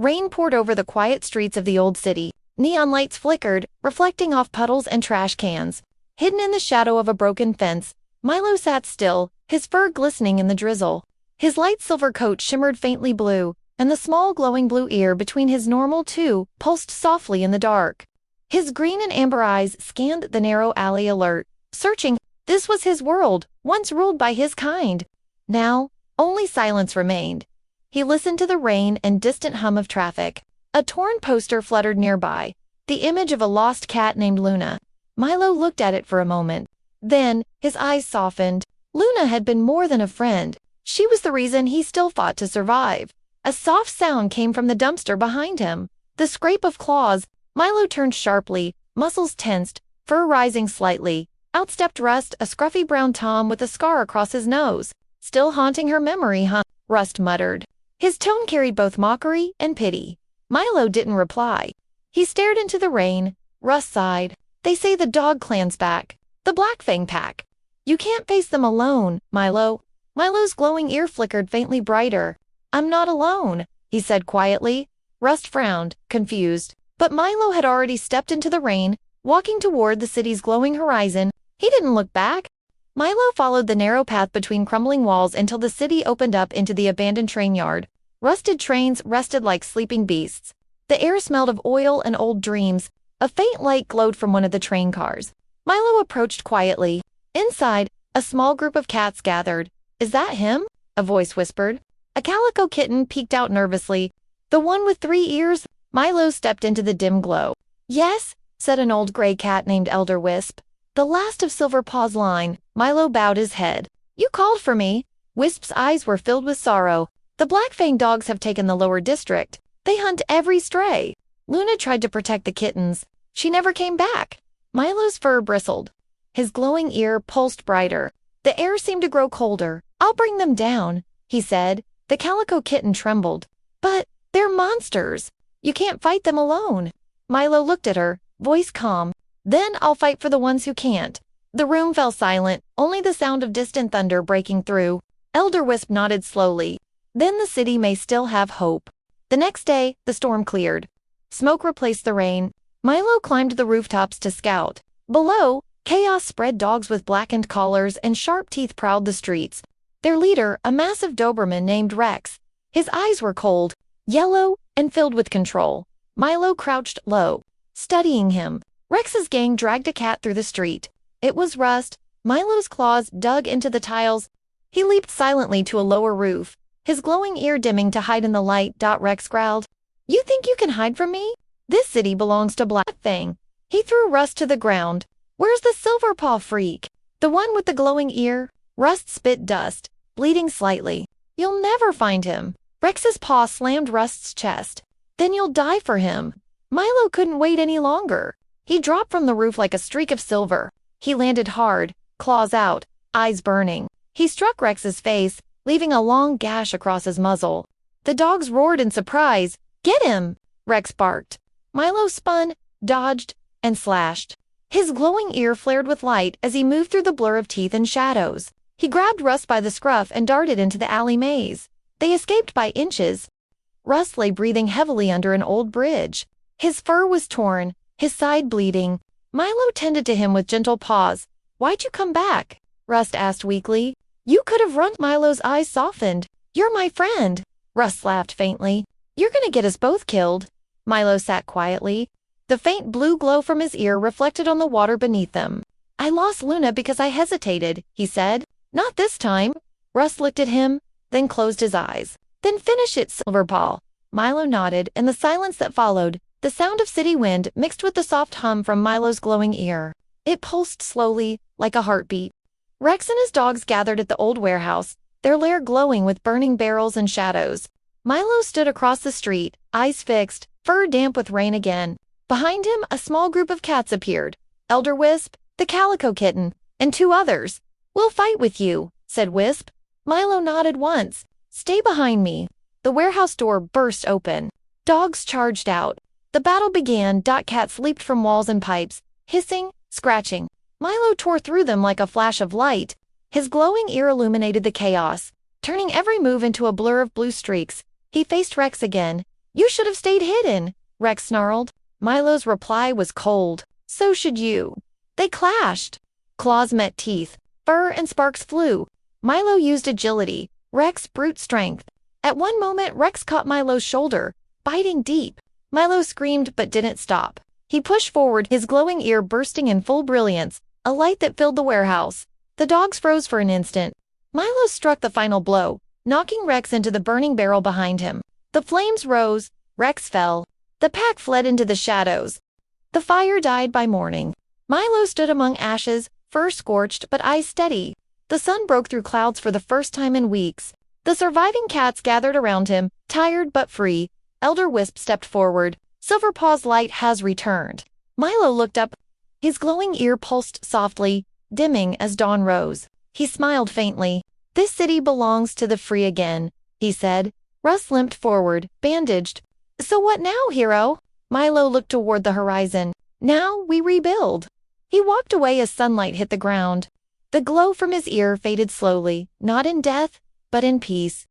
Rain poured over the quiet streets of the old city. Neon lights flickered, reflecting off puddles and trash cans. Hidden in the shadow of a broken fence, Milo sat still, his fur glistening in the drizzle. His light silver coat shimmered faintly blue, and the small glowing blue ear between his normal two pulsed softly in the dark. His green and amber eyes scanned the narrow alley alert, searching. This was his world, once ruled by his kind. Now, only silence remained. He listened to the rain and distant hum of traffic. A torn poster fluttered nearby, the image of a lost cat named Luna. Milo looked at it for a moment. Then, his eyes softened. Luna had been more than a friend. She was the reason he still fought to survive. A soft sound came from the dumpster behind him. The scrape of claws. Milo turned sharply, muscles tensed, fur rising slightly. Out stepped Rust, a scruffy brown tom with a scar across his nose. Still haunting her memory, huh? Rust muttered. His tone carried both mockery and pity. Milo didn't reply. He stared into the rain. Rust sighed. They say the dog clan's back. The Black Fang pack. You can't face them alone, Milo. Milo's glowing ear flickered faintly brighter. I'm not alone, he said quietly. Rust frowned, confused. But Milo had already stepped into the rain, walking toward the city's glowing horizon. He didn't look back. Milo followed the narrow path between crumbling walls until the city opened up into the abandoned train yard. Rusted trains rested like sleeping beasts. The air smelled of oil and old dreams. A faint light glowed from one of the train cars. Milo approached quietly. Inside, a small group of cats gathered. Is that him? A voice whispered. A calico kitten peeked out nervously. The one with 3 ears? Milo stepped into the dim glow. Yes, said an old gray cat named Elder Wisp. The last of Silverpaw's line. Milo bowed his head. You called for me. Wisp's eyes were filled with sorrow. The Black Fang dogs have taken the lower district. They hunt every stray. Luna tried to protect the kittens. She never came back. Milo's fur bristled. His glowing ear pulsed brighter. The air seemed to grow colder. I'll bring them down, he said. The calico kitten trembled. But they're monsters. You can't fight them alone. Milo looked at her, voice calm. Then I'll fight for the ones who can't. The room fell silent, only the sound of distant thunder breaking through. Elder Wisp nodded slowly. Then the city may still have hope. The next day, the storm cleared. Smoke replaced the rain. Milo climbed the rooftops to scout. Below, chaos spread. Dogs with blackened collars and sharp teeth prowled the streets. Their leader, a massive Doberman named Rex. His eyes were cold, yellow, and filled with control. Milo crouched low, studying him. Rex's gang dragged a cat through the street. It was Rust. Milo's claws dug into the tiles. He leaped silently to a lower roof, his glowing ear dimming to hide in the light. Rex growled. You think you can hide from me? This city belongs to Black Fang. He threw Rust to the ground. Where's the Silverpaw freak? The one with the glowing ear? Rust spit dust, bleeding slightly. You'll never find him. Rex's paw slammed Rust's chest. Then you'll die for him. Milo couldn't wait any longer. He dropped from the roof like a streak of silver. He landed hard, claws out, eyes burning. He struck Rex's face, leaving a long gash across his muzzle. The dogs roared in surprise. Get him! Rex barked. Milo spun, dodged, and slashed. His glowing ear flared with light as he moved through the blur of teeth and shadows. He grabbed Rust by the scruff and darted into the alley maze. They escaped by inches. Rust lay breathing heavily under an old bridge. His fur was torn, his side bleeding. Milo tended to him with gentle paws. Why'd you come back? Rust asked weakly. You could have run. Milo's eyes softened. You're my friend. Rust laughed faintly. You're gonna get us both killed. Milo sat quietly. The faint blue glow from his ear reflected on the water beneath them. I lost Luna because I hesitated, he said. Not this time. Rust looked at him, then closed his eyes. Then finish it, Silverpaw. Milo nodded, and the silence that followed, the sound of city wind mixed with the soft hum from Milo's glowing ear. It pulsed slowly, like a heartbeat. Rex and his dogs gathered at the old warehouse, their lair glowing with burning barrels and shadows. Milo stood across the street, eyes fixed, fur damp with rain again. Behind him, a small group of cats appeared. Elder Wisp, the calico kitten, and 2 others. We'll fight with you, said Wisp. Milo nodded once. Stay behind me. The warehouse door burst open. Dogs charged out. The battle began. Cats leaped from walls and pipes, hissing, scratching. Milo tore through them like a flash of light. His glowing ear illuminated the chaos, turning every move into a blur of blue streaks. He faced Rex again, You should have stayed hidden, Rex snarled. Milo's reply was cold. So should you. They clashed. Claws met teeth. Fur and sparks flew. Milo used agility, Rex brute strength. At one moment Rex caught Milo's shoulder, biting deep. Milo screamed but didn't stop. He pushed forward, his glowing ear bursting in full brilliance, a light that filled the warehouse. The dogs froze for an instant. Milo struck the final blow, knocking Rex into the burning barrel behind him. The flames rose, Rex fell. The pack fled into the shadows. The fire died by morning. Milo stood among ashes, fur scorched but eyes steady. The sun broke through clouds for the first time in weeks. The surviving cats gathered around him, tired but free. Elder Wisp stepped forward. Silverpaw's light has returned. Milo looked up. His glowing ear pulsed softly, dimming as dawn rose. He smiled faintly. This city belongs to the free again, he said. Russ limped forward, bandaged. So what now, hero? Milo looked toward the horizon. Now we rebuild. He walked away as sunlight hit the ground. The glow from his ear faded slowly, not in death, but in peace.